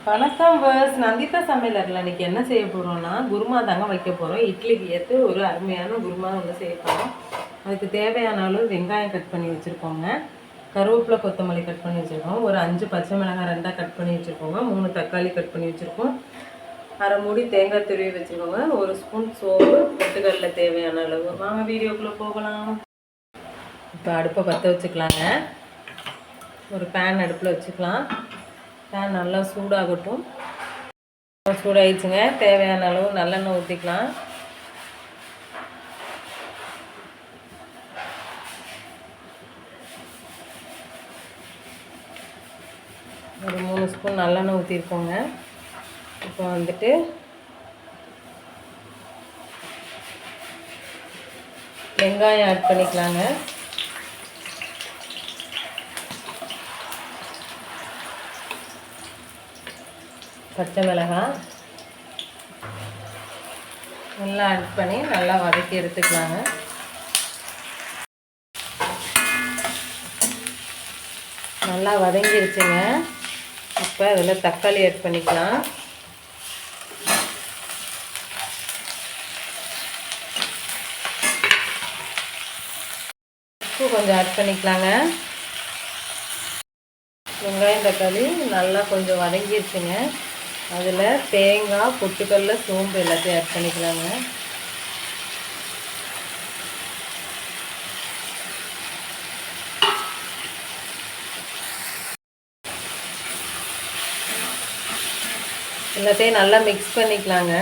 வணக்கம் பஸ் நந்திதா சமையலரில் இன்றைக்கி என்ன செய்ய போகிறோம்னா குருமா தாங்க வைக்க போகிறோம். இட்லிக்கு ஏற்று ஒரு அருமையான குருமா வந்து செய்ய போகிறோம். அதுக்கு தேவையான அளவு வெங்காயம் கட் பண்ணி வச்சுருக்கோங்க, கருவேப்பிலை கொத்தமல்லி கட் பண்ணி வச்சுருக்கோம், ஒரு 5 பச்சை மிளகாய் 2 கட் பண்ணி வச்சுருக்கோங்க, 3 தக்காளி கட் பண்ணி வச்சுருக்கோம், அரை மூடி தேங்காய் துருவி வச்சுருக்கோங்க, 1 ஸ்பூன் சோப்பு, பொட்டுக்கடலை தேவையான அளவு. வாங்க வீடியோக்குள்ளே போகலாம். இப்போ அடுப்பை பற்ற வச்சுக்கலாங்க. ஒரு பேன் அடுப்பில் வச்சுக்கலாம். பேன் நல்லா சூடாகட்டும். சூடாகிடுச்சுங்க. தேவையான அளவு நல்லெண்ணெய் ஊற்றிக்கலாம். ஒரு 3 ஸ்பூன் நல்லெண்ணெய் ஊற்றிருக்கோங்க. இப்போ வந்துட்டு வெங்காயம் ஆட் பண்ணிக்கலாங்க. பச்சை மிளகாய் நல்லா ஆட் பண்ணி நல்லா வதக்கி எடுத்துக்கலாங்க. நல்லா வதங்கிருச்சுங்க. இப்போ அதில் தக்காளி ஆட் பண்ணிக்கலாம். உப்பு கொஞ்சம் ஆட் பண்ணிக்கலாங்க. வெங்காயம் தக்காளி நல்லா கொஞ்சம் வதங்கிருச்சுங்க. அதில் தேங்காய், பொட்டுக்கடலை, சோம்பு எல்லாத்தையும் ஆட் பண்ணிக்கலாங்க. எல்லாத்தையும் நல்லா மிக்ஸ் பண்ணிக்கலாங்க.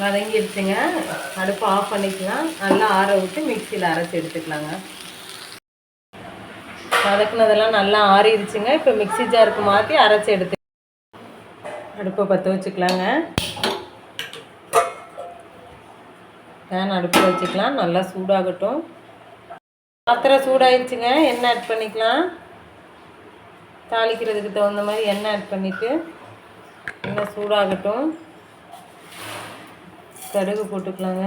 வதங்கிடுச்சுங்க. அடுப்பு ஆஃப் பண்ணிக்கலாம். நல்லா ஆற விட்டு மிக்சியில் அரைச்சி எடுத்துக்கலாங்க. வதக்குனதெல்லாம் நல்லா ஆறிடுச்சுங்க. இப்போ மிக்சி ஜாருக்கு மாற்றி அரைச்சி எடுத்து அடுப்பை பற்ற வச்சுக்கலாங்க. பேன் அடுப்பில் வச்சுக்கலாம். நல்லா சூடாகட்டும். பாத்திரம் சூடாகிடுச்சுங்க. எண்ணெய் ஆட் பண்ணிக்கலாம். தாளிக்கிறதுக்கு தகுந்த மாதிரி எண்ணெய் ஆட் பண்ணிவிட்டு எண்ணெய் சூடாகட்டும். கடுகு போட்டுக்கலாங்க.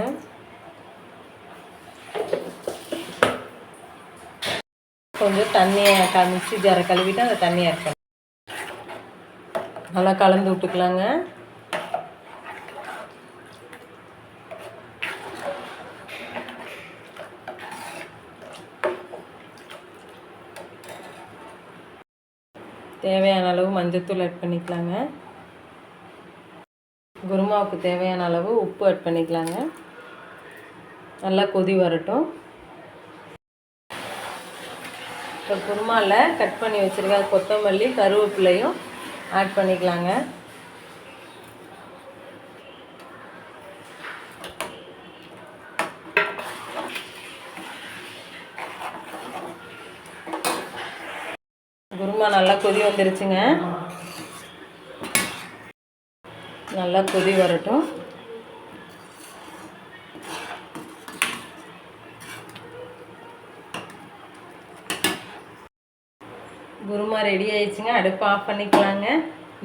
கொஞ்சம் தண்ணியை மிக்சி ஜாரை கழுவிட்டு அந்த தண்ணியை ஆட் பண்ணி நல்லா கலந்து விட்டுக்கலாங்க. தேவையான அளவு மஞ்சள்தூள் ஆட் பண்ணிக்கலாங்க. குருமாவுக்கு தேவையான அளவு உப்பு ஆட் பண்ணிக்கலாங்க. நல்லா கொதி வரட்டும். இப்போ குருமாவில் கட் பண்ணி வச்சுருக்க கொத்தமல்லி, கருவேப்பிலையும் ஆட் பண்ணிக்கலாங்க. குருமா நல்லா கொதி வந்துருச்சுங்க. நல்லா கொதி வரட்டும். குருமா ரெடி ஆயிடுச்சுங்க. அடுப்பு ஆஃப் பண்ணிக்கலாங்க.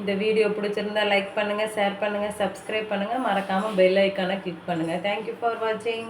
இந்த வீடியோ பிடிச்சிருந்தா லைக் பண்ணுங்கள், ஷேர் பண்ணுங்கள், சப்ஸ்கிரைப் பண்ணுங்கள், மறக்காமல் பெல் ஐக்கானை கிளிக் பண்ணுங்கள். தேங்க்யூ ஃபார் வாட்சிங்.